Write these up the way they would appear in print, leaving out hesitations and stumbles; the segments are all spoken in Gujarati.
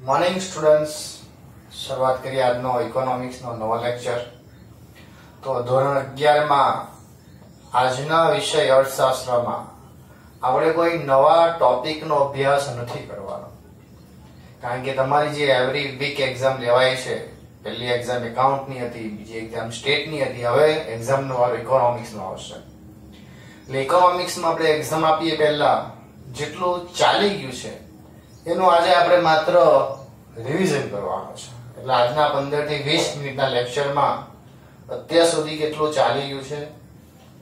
મોર્નિંગ સ્ટુડન્ટ્સ, શરૂઆત કરીએ આજનો ઇકોનોમિક્સનો નવો લેક્ચર. તો ધોરણ 11 માં આજના વિષય અર્થશાસ્ત્રમાં આપણે કોઈ નવા ટોપિકનો અભ્યાસ નથી કરવાનો, કારણ કે તમારી જે એવરી વીક એક્ઝામ લેવાય છે, પહેલી એક્ઝામ એકાઉન્ટની હતી, બીજી એક્ઝામ સ્ટેટની હતી, હવે એક્ઝામનો વારો ઇકોનોમિક્સનો આવશે. એટલે ઇકોનોમિક્સમાં આપણે એક્ઝામ આપીએ પહેલા જેટલું ચાલી ગયું છે એનું આજે આપણે માત્ર રિવિઝન કરવાનું છે. એટલે આજના 15 થી 20 મિનિટના લેક્ચરમાં અત્યાર સુધી કેટલું ચાલી ગયું છે,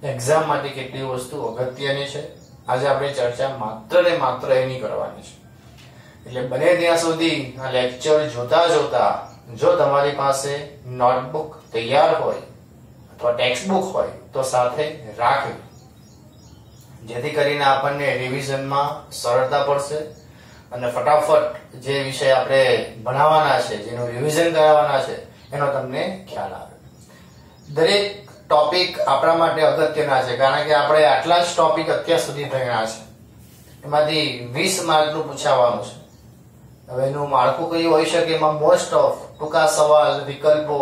એક્ઝામ માટે કેટલી વસ્તુ અગત્યની છે, આજે આપણે ચર્ચા માત્ર ને માત્ર એની કરવાની છે. એટલે બને ત્યાં સુધી આ લેક્ચર જોતા જોતા જો તમારી પાસે નોટબુક તૈયાર હોય અથવા ટેક્સ્ટબુક હોય તો સાથે રાખવી, જેથી કરીને આપણને રિવિઝનમાં સરળતા પડશે અને ફટાફટ જે વિષય આપણે ભણાવવાના છે, જેનું રિવિઝન કરાવવાના છે, એનો તમને ખ્યાલ આવે. દરેક ટોપિક આપણા માટે અગત્યના છે, કારણ કે આપણે આટલા જ ટોપિક અત્યાર સુધી ભણ્યા છે, એમાંથી 20 માર્કનું પૂછાવાનું છે. હવે એનું માળખું કયું હોઈ શકે, એમાં મોસ્ટ ઓફ ટૂંકા સવાલ, વિકલ્પો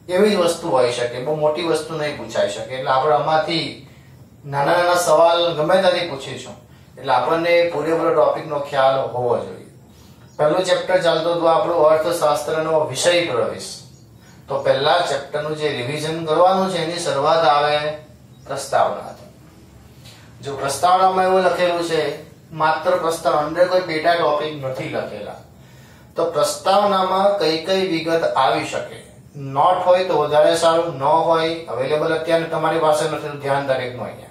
એવી જ વસ્તુ હોઈ શકે, બહુ મોટી વસ્તુ નહીં પૂછાઈ શકે. એટલે આપણે આમાંથી નાના નાના સવાલ ગમે ત્યાંથી પૂછીશું, એટલે આપણને પૂરેપૂરો ટોપિકનો ખ્યાલ હોવો જોઈએ. પહેલું ચેપ્ટર ચાલતું હતું આપણું અર્થશાસ્ત્રનો વિષય પ્રવેશ. તો પહેલા ચેપ્ટરનું જે રિવિઝન કરવાનું છે એની શરૂઆત આવે પ્રસ્તાવનાથી. જો પ્રસ્તાવનામાં એવું લખેલું છે, માત્ર પ્રસ્તાવના, અંદર કોઈ પેટા ટોપિક નથી લખેલા, તો પ્રસ્તાવનામાં કઈ કઈ વિગત આવી શકે. નોટ હોય તો વધારે સારું, ન હોય અવેલેબલ અત્યારે તમારી પાસે નથી તો ધ્યાન દરેકનું અહીંયા.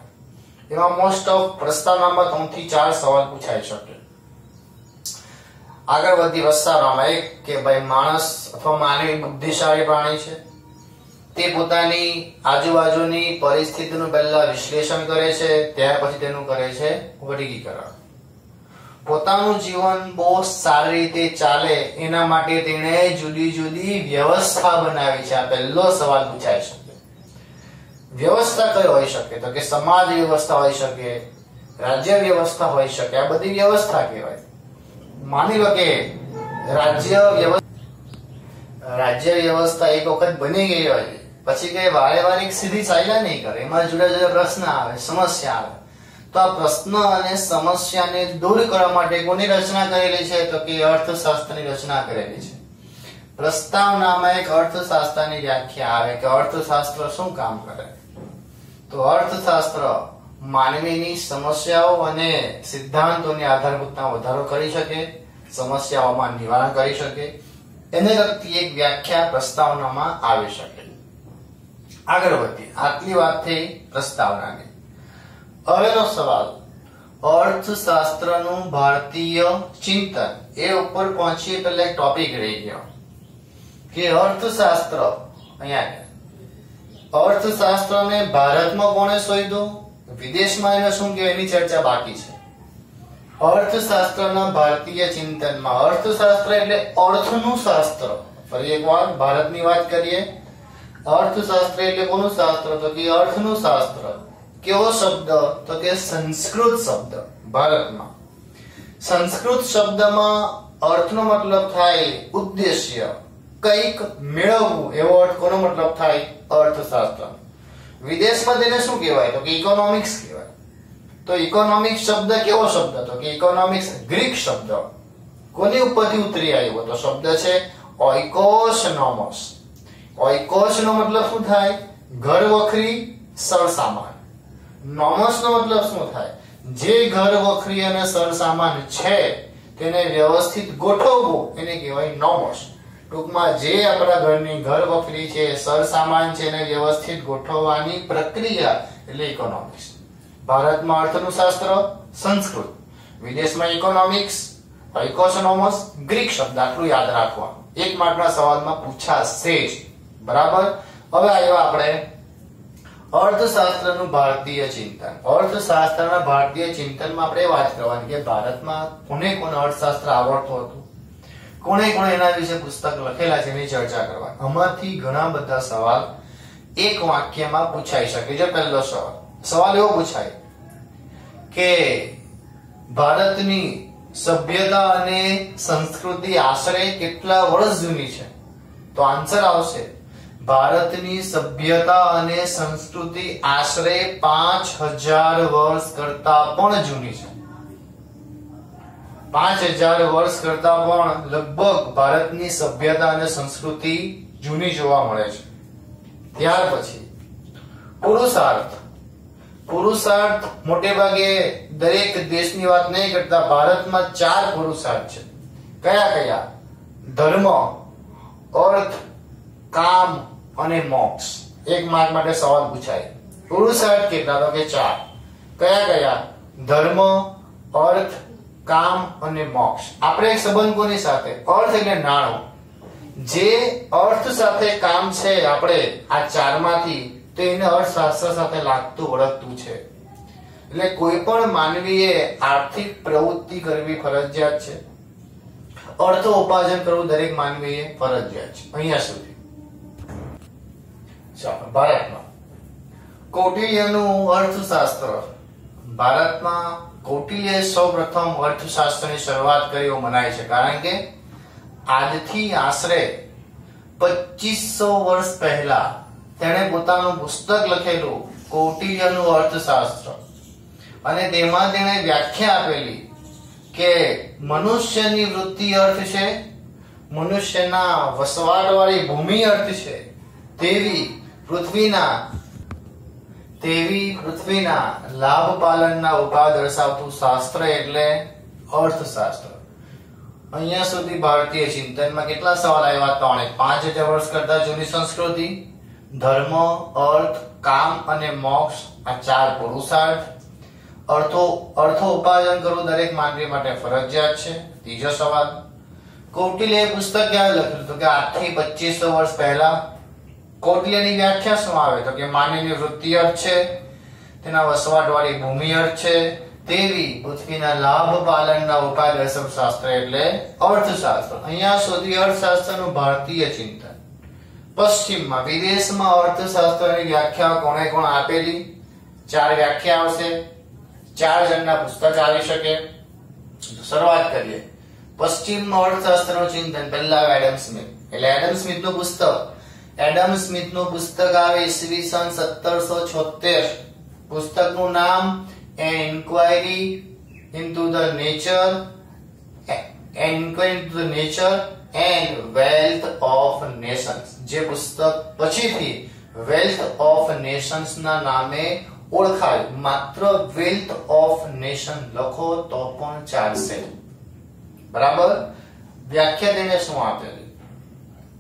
એમાં મોસ્ટ ઓફ પ્રસ્તાવનામાં 3 થી 4 સવાલ પૂછાઈ શકે. આગળ વધી પ્રસ્તાવનામાં એક કે ભાઈ માણસ અથવા માનવી બુદ્ધિશાળી પ્રાણી છે, તે પોતાની આજુબાજુની પરિસ્થિતિનું પહેલા વિશ્લેષણ કરે છે, ત્યાર પછી તેનું કરે છે વર્ગીકરણ. પોતાનું જીવન બહુ સારી રીતે ચાલે એના માટે તેણે જુદી જુદી વ્યવસ્થા બનાવી છે. આ પહેલો સવાલ પૂછાઈ શકે. વ્યવસ્થા કઈ હોઈ શકે, તો કે સમાજ વ્યવસ્થા હોઈ શકે, રાજ્ય વ્યવસ્થા હોઈ શકે. આ બધી વ્યવસ્થા કહેવાય. માની લો કે રાજ્ય વ્યવસ્થા એક વખત બની ગઈ હોય, પછી કઈ વારે વારે સીધી ચાલ્યા નહીં કરે, એમાં જુદા જુદા પ્રશ્ન આવે, સમસ્યા આવે. તો આ પ્રશ્ન અને સમસ્યાને દૂર કરવા માટે કોની રચના કરેલી છે, તો કે અર્થશાસ્ત્રની રચના કરેલી છે. પ્રસ્તાવનામાં એક અર્થશાસ્ત્રની વ્યાખ્યા આવે કે અર્થશાસ્ત્ર શું કામ કરે. તો અર્થશાસ્ત્ર માનવીની સમસ્યાઓ અને સિદ્ધાંતોની આધારભૂતતા વધારો કરી શકે, સમસ્યાઓમાં નિવારણ કરી શકે, એને લગતી એક વ્યાખ્યા પ્રસ્તાવનામાં આવી શકે. આગળ વધીએ. આટલી વાત થઈ પ્રસ્તાવનાની. હવેનો સવાલ અર્થશાસ્ત્રનું ભારતીય ચિંતન. એ ઉપર પહોંચીએ પહેલા એક ટોપિક રહી ગયો કે અર્થશાસ્ત્ર. અહીંયા અર્થશાસ્ત્રને ભારતમાં કોણે શોધ્યું, વિદેશમાં એને શું કહેવાય, એની ચર્ચા બાકી છે. અર્થશાસ્ત્રના ભારતીય ચિંતનમાં, અર્થશાસ્ત્ર એટલે અર્થનું શાસ્ત્ર. ફરી એકવાર ભારતની વાત કરીએ. અર્થશાસ્ત્ર એટલે કોનું શાસ્ત્ર, તો કે અર્થનું શાસ્ત્ર. કેવો શબ્દ, તો કે સંસ્કૃત શબ્દ. ભારતમાં સંસ્કૃત શબ્દમાં અર્થનો મતલબ થાય ઉદ્દેશ્ય, કંઈક મેળવવું, એવો અર્થ કોનો મતલબ થાય અર્થશાસ્ત્ર. વિદેશમાં તેને શું કહેવાય, તો કે ઇકોનોમિક્સ કહેવાય. તો ઇકોનોમિક્સ શબ્દ કેવો શબ્દ, તો કે ઇકોનોમિક્સ ગ્રીક શબ્દ. કોની ઉપરથી ઉતરી આવ્યો, તો શબ્દ છે ઓઇકોસનોમોસ. ઓઇકોસ નો મતલબ શું થાય, ઘર વખરી સરસામાન. નોમસ નો મતલબ શું થાય, જે ઘર વખરી અને સરસામાન છે તેને વ્યવસ્થિત ગોઠવવું, એને કહેવાય નોમસ. ટૂંકમાં જે આપણા ઘરની ઘર વખરી છે, સરસામાન છે, એને વ્યવસ્થિત ગોઠવવાની પ્રક્રિયા એટલે ઇકોનોમિક્સ. ભારતમાં અર્થનું શાસ્ત્ર સંસ્કૃત, વિદેશમાં ઇકોનોમિક્સ ઓઇકોસનોમસ ગ્રીક શબ્દ. આટલું યાદ રાખવાનું, 1 માર્કના સવાલમાં પૂછાશે જ. બરાબર. હવે આવ્યા આપણે અર્થશાસ્ત્રનું ભારતીય ચિંતન. અર્થશાસ્ત્રના ભારતીય ચિંતનમાં આપણે વાત કરવાની કે ભારતમાં કોને કોને અર્થશાસ્ત્ર આવડતું હતું, કોણે કોણે એના વિશે પુસ્તક લખેલા છે, એની ચર્ચા કરવાની. આમાંથી ઘણા બધા સવાલ એક વાક્યમાં પૂછાઈ શકે. જો પહેલો સવાલ એવો પૂછાય કે ભારતની સભ્યતા અને સંસ્કૃતિ આશરે કેટલા વર્ષ જૂની છે? તો આન્સર આવશે ભારતની સભ્યતા અને સંસ્કૃતિ આશરે 5000 વર્ષ કરતા પણ જૂની છે. 5000 વર્ષ કરતા પણ લગભગ ભારતની સભ્યતા અને સંસ્કૃતિ જૂની જોવા મળે છે. ત્યાર પછી પુરુષાર્થ. પુરુષાર્થ મોટે ભાગે દરેક દેશની વાત નહીં કરતા ભારતમાં 4 પુરુષાર્થ છે. કયા કયા? ધર્મ, અર્થ, કામ અને મોક્ષ. એક માર્ક માટે સવાલ પૂછાય. પુરુષાર્થ કેટલા? તો કે 4. કયા કયા? ધર્મ, અર્થ, કામ અને મોક્ષ. આપણે એક સંબંધ કોની સાથે? અર્થ એટલે નાણું. જે અર્થ સાથે કામ છે આપણે આ 4 માંથી, તો એને અર્થશાસ્ત્ર સાથે લાગતું વળગતું છે. એટલે કોઈ પણ માનવીએ આર્થિક પ્રવૃત્તિ કરવી ફરજિયાત છે. અર્થ ઉપાર્જન કરવું દરેક માનવીએ ફરજિયાત છે. અહીંયા સુધી. ચાલો, ભારતમાં કૌટિલ્યનું અર્થશાસ્ત્ર. ભારતમાં કૌટિલ્યએ સૌપ્રથમ અર્થશાસ્ત્રની શરૂઆત કરી એવું મનાય છે, કારણ કે આજથી આશરે 2500 વર્ષ પહેલા તેણે પોતાનું પુસ્તક લખેલું કૌટિલ્યનું અર્થશાસ્ત્ર, અને તેમાં તેણે વ્યાખ્યા આપેલી કે મનુષ્યની વૃત્તિ અર્થ છે, મનુષ્યના વસવાટવાળી ભૂમિ અર્થ છે, તેવી પૃથ્વીના લાભ પાલનના ઉપાય દર્શાવતું શાસ્ત્ર એટલે અર્થશાસ્ત્ર. અહીંયા સુધી ભારતીય ચિંતનમાં કેટલા સવાલ આવ્યા? 5000 વર્ષ કરતા જૂની સંસ્કૃતિ, ધર્મ, અર્થ, કામ અને મોક્ષ, આ 4 પુરુષાર્થ. અર્થો ઉપાર્જન કરવું દરેક માનવી માટે ફરજિયાત છે. ત્રીજો સવાલ, કૌટિલ્યએ પુસ્તક ક્યારે લખ્યું? તો કે આજથી 2500 વર્ષ પહેલા. કૌટિલ્યની વ્યાખ્યા શું આવે? તો કે માનવીની વૃત્તિ અર્થ છે, તેના વસવાટવાળી ભૂમિ અર્થ છે, તેવી પૃથ્વીના લાભ પાલનના ઉપાય દર્શક શાસ્ત્ર એટલે અર્થશાસ્ત્ર. અહીંયા સુધી અર્થશાસ્ત્રનું ભારતીય ચિંતન. પશ્ચિમમાં, વિદેશમાં અર્થશાસ્ત્રની વ્યાખ્યા કોણે કોણ આપેલી? 4 વ્યાખ્યા આવશે. 4 જણના પુસ્તક આવી શકે. શરૂઆત કરીએ. પશ્ચિમમાં અર્થશાસ્ત્રનું ચિંતન પહેલા એડમ સ્મિથ. એટલે એડમ સ્મિથનું પુસ્તક. એડમ સ્મિથનું પુસ્તક આવે ઈસવીસન 1776. પુસ્તકનું નામ An Inquiry into the Nature and Wealth of Nations. જે પુસ્તક પછીથી વેલ્થ ઓફ નેશન્સ ના નામે ઓળખાય. માત્ર વેલ્થ ઓફ નેશન લખો તો પણ ચાલશે. બરાબર. વ્યાખ્યા તેને શું આપેલી?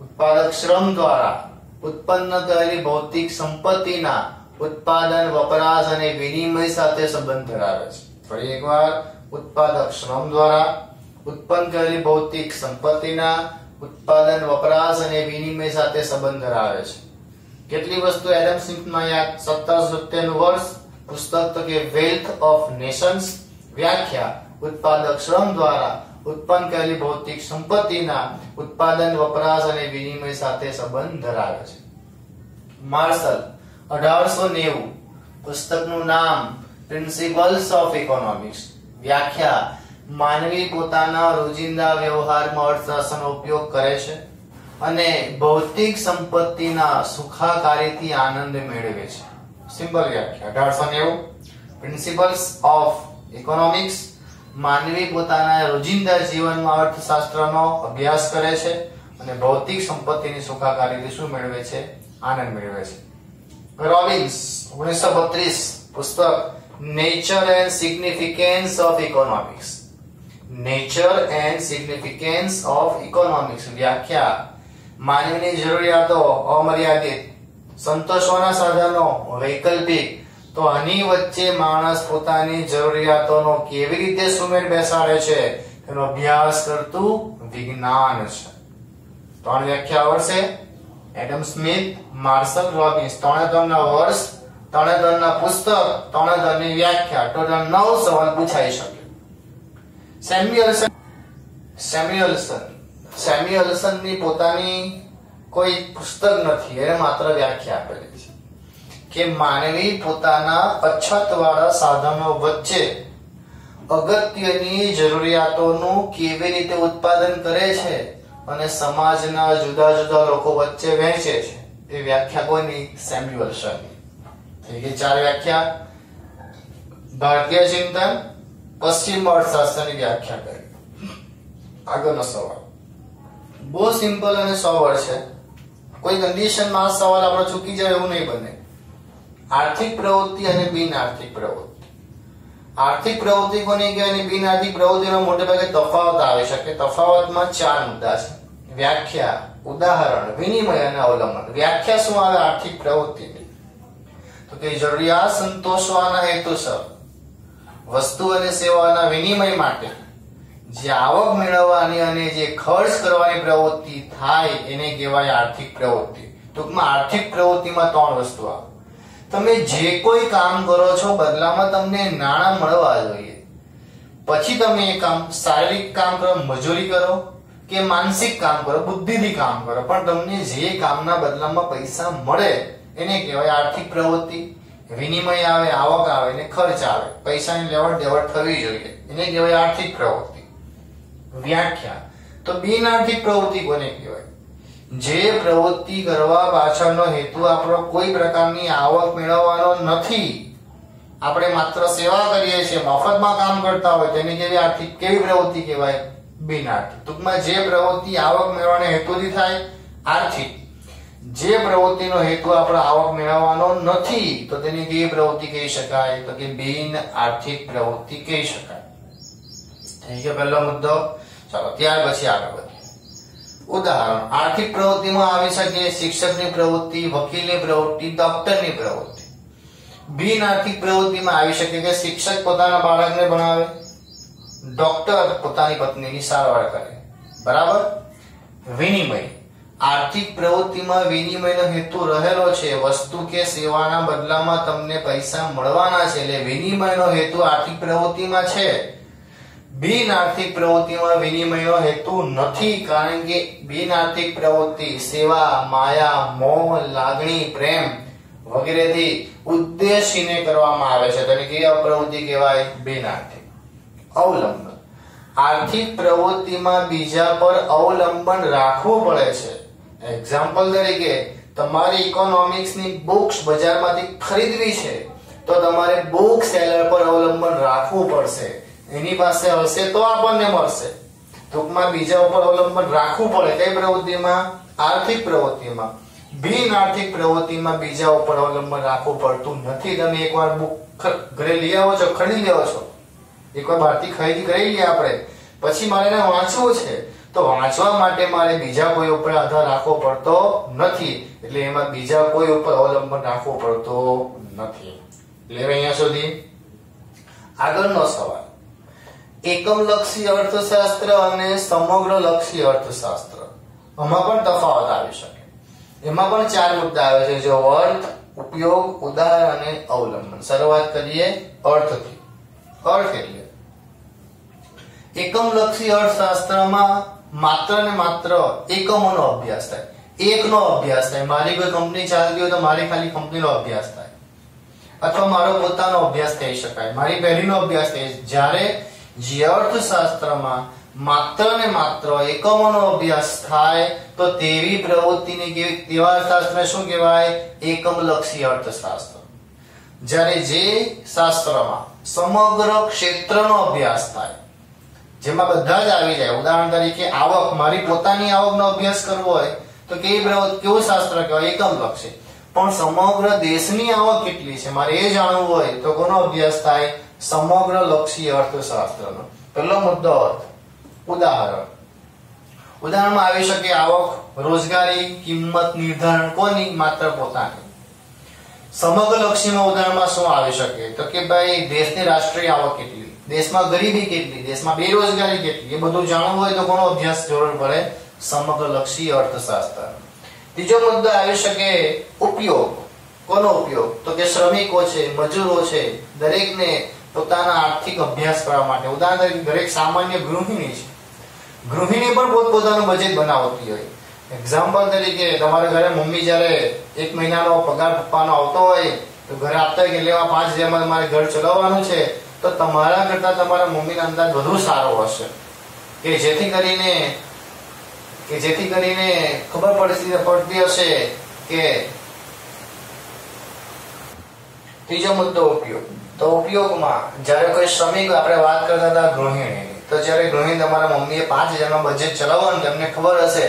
ઉત્પાદક શ્રમ દ્વારા ઉત્પન્ન થયેલી ભૌતિક સંપત્તિના ઉત્પાદન, વપરાશ અને વિનિમય સાથે સંબંધ ધરાવે છે. ફરી એકવાર, ઉત્પાદક શ્રમ દ્વારા ઉત્પન્ન કરેલી ભૌતિક સંપત્તિના ઉત્પાદન, વપરાશ અને વિનિમય સાથે સંબંધ ધરાવે છે. કેટલી વસ્તુ એડમ સ્મિથમાં યાદ? 1770 નું વર્ષ. પુસ્તક તો કે વેલ્થ ઓફ નેશન્સ. વ્યાખ્યા, ઉત્પાદક શ્રમ દ્વારા ઉત્પન્ન કરેલી ભૌતિક સંપત્તિના ઉત્પાદન, વપરાશ અને વિનિમય સાથે સંબંધ ધરાવે છે. માર્શલ 1890. પુસ્તકનું નામ પ્રિન્સિપલ્સ ઓફ ઇકોનોમિક્સ. વ્યાખ્યા, માનવી પોતાના રોજિંદા વ્યવહારમાં અર્થશાસ્ત્રનો ઉપયોગ કરે છે અને ભૌતિક સંપત્તિના સુખાકારીથી આનંદ મેળવે છે. સિમ્પલ વ્યાખ્યા 1890. Principles of economics. માનવી પોતાના રોજિંદા જીવનમાં અર્થશાસ્ત્રનો અભ્યાસ કરે છે અને ભૌતિક સંપત્તિની સુખાકારીથી શું મેળવે છે? આનંદ મેળવે છે. રોબિન્સ 1932. પુસ્તક nature and significance of economics. Nature and significance of economics. વ્યાખ્યા, માનવીની જરૂરિયાતો અમર્યાદિત, સંતોષવાના સાધનો વૈકલ્પિક, તો આની વચ્ચે માણસ પોતાની જરૂરિયાતોનો કેવી રીતે સુમેળ બેસાડે છે તેનો અભ્યાસ કરતું વિજ્ઞાન છે. 3 વ્યાખ્યા આવશે. Adam Smith, marshal, Robbins. 3 ના વર્ષ, 3 ના પુસ્તક, 3 ની વ્યાખ્યા. ટોટલ 9 સવાલ પૂછાઈ શકે. સેમ્યુઅલ્સનની પોતાની કોઈ પુસ્તક નથી, એને માત્ર વ્યાખ્યા આપેલી છે કે માનવી પોતાના અછતવાળા સાધનો વચ્ચે અગત્યની જરૂરિયાતોનું કેવી રીતે ઉત્પાદન કરે છે અને સમાજના જુદા જુદા લોકો વચ્ચે વહેંચે છે, એ વ્યાખ્યા કોની? સેમ્યુઅલ શરની. થઈ ગઈ 4 વ્યાખ્યા. ભારતીય ચિંતન, પશ્ચિમ અર્થશાસ્ત્રની વ્યાખ્યા કરી. આગળનો સવાલ બહુ સિમ્પલ અને સવાલ છે. કોઈ કન્ડિશનમાં આ સવાલ આપણે ચૂકી જાય એવું નહીં બને. આર્થિક પ્રવૃત્તિ અને બિન આર્થિક પ્રવૃત્તિ. આર્થિક પ્રવૃત્તિ કોને કહેવાય અને બિન આર્થિક પ્રવૃત્તિનો મોટે ભાગે તફાવત આવી શકે. તફાવતમાં 4 મુદ્દા છે: વ્યાખ્યા, ઉદાહરણ, વિનિમય અને અવલંબન. વ્યાખ્યા શું આવે આર્થિક પ્રવૃત્તિની? તો કે જરૂરિયાત સંતોષવાના હેતુસર વસ્તુ અને સેવાના વિનિમય માટે જે આવક મેળવવાની અને જે ખર્ચ કરવાની પ્રવૃત્તિ થાય એને કહેવાય આર્થિક પ્રવૃત્તિ. ટૂંકમાં આર્થિક પ્રવૃત્તિમાં 3 વસ્તુ આવે. તમે જે કોઈ કામ કરો છો બદલામાં તમને નાણાં મળવા જોઈએ. પછી તમે એ કામ શારીરિક કામ કરો, મજૂરી કરો કે માનસિક કામ કરો, બુદ્ધિથી કામ કરો, પણ તમને જે કામના બદલામાં પૈસા મળે એને કહેવાય આર્થિક પ્રવૃત્તિ. વિનિમય આવે, આવક આવે ને ખર્ચ આવે, પૈસાની લેવડ દેવડ થવી જોઈએ, એને કહેવાય આર્થિક પ્રવૃત્તિ. વ્યાખ્યા તો બિન આર્થિક પ્રવૃત્તિ કોને કહેવાય? જે પ્રવૃત્તિ કરવા પાછળનો હેતુ આપણો કોઈ પ્રકારની આવક મેળવવાનો નથી, આપણે માત્ર સેવા કરીએ છીએ, મફતમાં કામ કરતા હોય તેને કેવી આર્થિક કેવી પ્રવૃત્તિ કહેવાય? બિન આર્થિક. ટૂંકમાં જે પ્રવૃત્તિ આવક મેળવવાના હેતુથી થાય આર્થિક. જે પ્રવૃત્તિનો હેતુ આપણે આવક મેળવવાનો નથી તો તેને કેવી પ્રવૃત્તિ કહી શકાય? તો કે બિન આર્થિક પ્રવૃત્તિ કહી શકાય. થઈ ગયો પહેલો મુદ્દો. ચાલો ત્યાર પછી આગળ વધીએ. ઉદાહરણ: આર્થિક પ્રવૃત્તિમાં આવી શકે શિક્ષકની પ્રવૃત્તિ, વકીલની પ્રવૃત્તિ, ડોક્ટરની પ્રવૃત્તિ. બિન આર્થિક પ્રવૃત્તિમાં આવી શકે કે શિક્ષક પોતાના બાળકને ભણાવે, ડોક્ટર પોતાની પત્નીની સારવાર કરે. બરાબર. વિનિમય: આર્થિક પ્રવૃત્તિમાં વિનિમયનો હેતુ રહેલો છે, વસ્તુ કે સેવાના બદલામાં તમને પૈસા મળવાના છે, એટલે વિનિમયનો હેતુ આર્થિક પ્રવૃત્તિમાં છે. બિન આર્થિક પ્રવૃત્તિમાં વિનિમયનો હેતુ નથી, કારણ કે બિન આર્થિક પ્રવૃત્તિ સેવા, માયા, મોહ, લાગણી, પ્રેમ વગેરેથી ઉદ્દેશીને કરવામાં આવે છે, તેને કેવી પ્રવૃત્તિ કહેવાય? બિન આર્થિક. અવલંબન: આર્થિક પ્રવૃત્તિમાં બીજા પર અવલંબન રાખવું પડે છે. એક્ઝામ્પલ તરીકે તમારી ઇકોનોમિક્સની બુક્સ બજારમાંથી ખરીદવી છે તો તમારે બુક સેલર પર અવલંબન રાખવું પડશે. એની પાસે હશે તો આપણને મળશે. ટૂંકમાં બીજા ઉપર અવલંબન રાખવું પડે. કઈ પ્રવૃત્તિમાં? આર્થિક પ્રવૃત્તિમાં. બિન આર્થિક પ્રવૃત્તિમાં બીજા ઉપર અવલંબન રાખવું પડતું નથી. તમે એકવાર બુક ઘરે લઈ આવો છો, ખરીદી લેવો છો, એકવાર બહારથી ખરીદી કરી લઈએ આપણે, પછી મારે એને વાંચવું છે તો વાંચવા માટે મારે બીજા કોઈ ઉપર આધાર રાખવો પડતો નથી, એટલે એમાં બીજા કોઈ ઉપર અવલંબન રાખવો પડતો નથી. એટલે અહીંયા સુધી. આગળનો સવાલ: એકમલક્ષી અર્થશાસ્ત્ર અને સમગ્રલક્ષી અર્થશાસ્ત્ર. આમાં પણ તફાવત આવી શકે. એમાં પણ 4 મુદ્દા આવે છે, જો અર્થ, ઉપયોગ, ઉદાહરણ અને અવલંબન. શરૂઆત કરીએ અર્થથી. અર્થ એટલે એકમલક્ષી અર્થશાસ્ત્રમાં માત્ર ને માત્ર એકમોનો અભ્યાસ થાય, એકનો અભ્યાસ થાય. મારી કોઈ કંપની ચાલતી હોય તો મારી ખાલી કંપનીનો અભ્યાસ થાય, અથવા મારો પોતાનો અભ્યાસ થઈ શકાય, મારી પેઢીનો અભ્યાસ થાય. જ્યારે જે અર્થશાસ્ત્રમાં માત્ર ને માત્ર એકમોનો અભ્યાસ થાય તો તેવી પ્રવૃત્તિને તેવા અર્થશાસ્ત્રને શું કહેવાય? એકમલક્ષી અર્થશાસ્ત્ર. જ્યારે જે શાસ્ત્રમાં સમગ્ર ક્ષેત્રનો અભ્યાસ થાય, જેમાં બધા જ આવી જાય, ઉદાહરણ તરીકે આવક, મારી પોતાની આવકનો અભ્યાસ કરવો હોય તો કેવું શાસ્ત્ર કહેવાય? એકમલક્ષી. પણ સમગ્ર દેશની આવક કેટલી છે મારે એ જાણવું હોય તો કોનો અભ્યાસ થાય? સમગ્રલક્ષી અર્થશાસ્ત્રનો. પહેલો મુદ્દો અર્થ. ઉદાહરણ: ઉદાહરણમાં આવી શકે આવક, રોજગારી, કિંમત નિર્ધારણ કોની? માત્ર પોતાની. સમગ્રલક્ષીમાં ઉદાહરણમાં શું આવી શકે? તો કે ભાઈ દેશની રાષ્ટ્રીય આવક કેટલી, દેશમાં ગરીબી કેટલી, દેશમાં બેરોજગારી કેટલી, એ બધું જાણવું હોય તો કોનો અભ્યાસ જરૂર પડે? સમગ્રલક્ષી અર્થશાસ્ત્ર. ત્રીજો મુદ્દો આવી શકે ઉપયોગ. કોનો ઉપયોગ? તો કે શ્રમિકો છે, મજૂરો છે, દરેકને પોતાના આર્થિક અભ્યાસ કરવા માટે. ઉદાહરણ તરીકે દરેક સામાન્ય ગૃહિણી છે, ગૃહિણી પણ પોતપોતાનું બજેટ બનાવતી હોય. એક્ઝામ્પલ તરીકે તમારા ઘરે મમ્મી જ્યારે 1 મહિનાનો પગાર પપ્પાનો આવતો હોય તો ઘરે આપતા હોય કે લેવા 5000 મારે ઘર ચલાવવાનું છે, તો તમારા કરતા તમારા મમ્મીનો અંદાજ વધુ સારો હશે, કે જેથી કરીને ખબર પડતી હશે કે ત્રીજો મુદ્દો ઉપયોગ. તો ઉપયોગમાં જ્યારે કોઈ શ્રમિક, આપણે વાત કરતા હતા ગૃહિણીની, તો જ્યારે ગૃહિણી તમારા મમ્મીએ 5000 માં બજેટ ચલાવવાનું, તમને ખબર હશે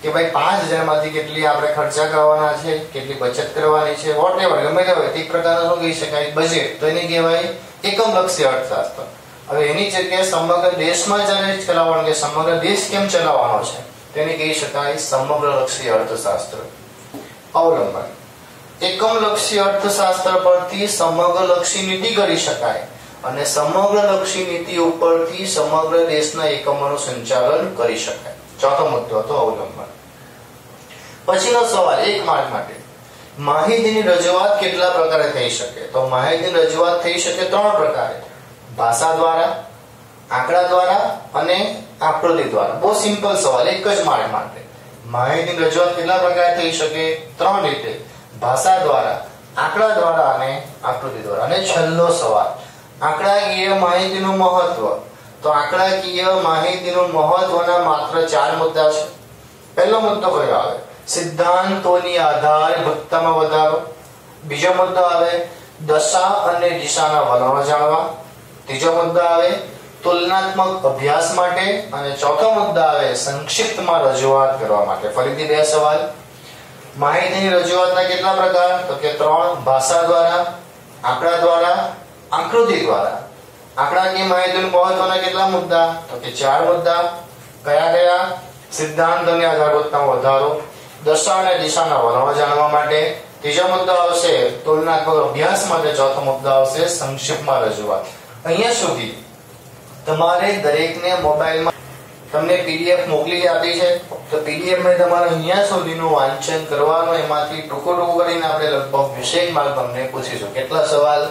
કે ભાઈ 5000 માંથી કેટલી આપણે ખર્ચા કરવાના છે, કેટલી બચત કરવાની છે, વોટેવર ગમે તે હોય, એક પ્રકારનું શું કહી શકાય બજેટ. તો એને કહેવાય એકમલક્ષી અર્થશાસ્ત્ર. હવે એની જગ્યાએ સમગ્ર દેશમાં જ્યારે ચલાવવાનું, કે સમગ્ર દેશ કેમ ચલાવવાનો છે, તેને કહી શકાય સમગ્રલક્ષી અર્થશાસ્ત્ર. અવલંબન. એકમલક્ષી અર્થશાસ્ત્ર પરથી સમગ્રલક્ષી નીતિ કરી શકાય અને સમગ્રલક્ષી નીતિ ઉપરથી સમગ્ર દેશના એકમોનું સંચાલન કરી શકાય. ચોથો મુદ્દો હતો અવલંબન. પછીનો સવાલ, એક માર્ક માટે માહિતીની રજૂઆત કેટલા પ્રકારે થઈ શકે? તો માહિતીની રજૂઆત થઈ શકે 3 પ્રકારે: ભાષા દ્વારા, આંકડા દ્વારા અને આકૃતિ દ્વારા. બહુ સિમ્પલ સવાલ, એક જ માર્ક માટે. માહિતીની રજૂઆત કેટલા પ્રકારે થઈ શકે? 3 રીતે: ભાષા દ્વારા, આંકડા દ્વારા અને આકૃતિ દ્વારા. અને છેલ્લો સવાલ, આંકડાકીય માહિતીનું મહત્વ. તો આંકડાકીય માહિતીનું મહત્વના માત્ર 4 મુદ્દા છે. પહેલો મુદ્દો કયો આવે? સિદ્ધાંતોની આધારભૂતતામાં વધારો. બીજો મુદ્દો આવે દશા અને દિશાના વલણો જાણવા. ત્રીજો મુદ્દો આવે તુલનાત્મક અભ્યાસ માટે. અને ચોથો મુદ્દો આવે સંક્ષિપ્તમાં રજૂઆત કરવા માટે. ફરીથી 2 સવાલ. માહિતીની રજૂઆતના કેટલા પ્રકાર? તો કે 3: ભાષા દ્વારા, આંકડા દ્વારા, આકૃતિ દ્વારા. આંકડાકીય માહિતીનું મહત્વના કેટલા મુદ્દા? તો કે 4 મુદ્દા. કયા? સિદ્ધાંતોની આધારભૂતતામાં વધારો, દશા અને દિશાના વલણો જાણવા માટે. ત્રીજો મુદ્દો આવશે તુલનાત્મક અભ્યાસ માટે. ચોથો મુદ્દો આવશે સંક્ષિપ્તમાં રજૂઆત. અહીંયા સુધી તમારે દરેકને મોબાઈલમાં તમને પીડીએફ મોકલી આપી છે. તો પીડીએફ માં તમારે અહીંયા સુધીનું વાંચન કરવાનું. એમાંથી ટૂંકું કરીને આપણે લગભગ 20 માર્ક તમને પૂછીશું. કેટલા સવાલ?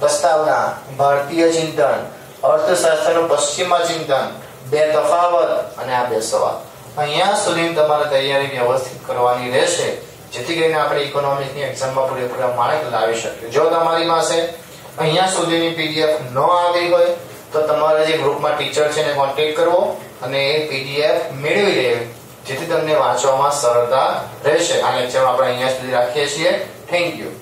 પ્રસ્તાવના, ભારતીય ચિંતન, અર્થશાસ્ત્રનું પશ્ચિમા ચિંતન, 2 તફાવત અને આ 2 સવાલ. અહીંયા સુધી તમારે તૈયારી વ્યવસ્થિત કરવાની રહેશે, જેથી કરીને આપણે ઇકોનોમિક્સની એક્ઝામમાં પૂરેપૂરા માર્ક લાવી શકીએ. જો તમારી પાસે અહીંયા સુધીની પીડીએફ ન આવી હોય તો તમારે જે ગ્રુપમાં ટીચર છે એને કોન્ટેક્ટ કરવો અને એ પીડીએફ મેળવી લેવી, જેથી તમને વાંચવામાં સરળતા રહેશે. આ લેક્ચર આપણે અહીંયા સુધી રાખીએ છીએ. Thank you.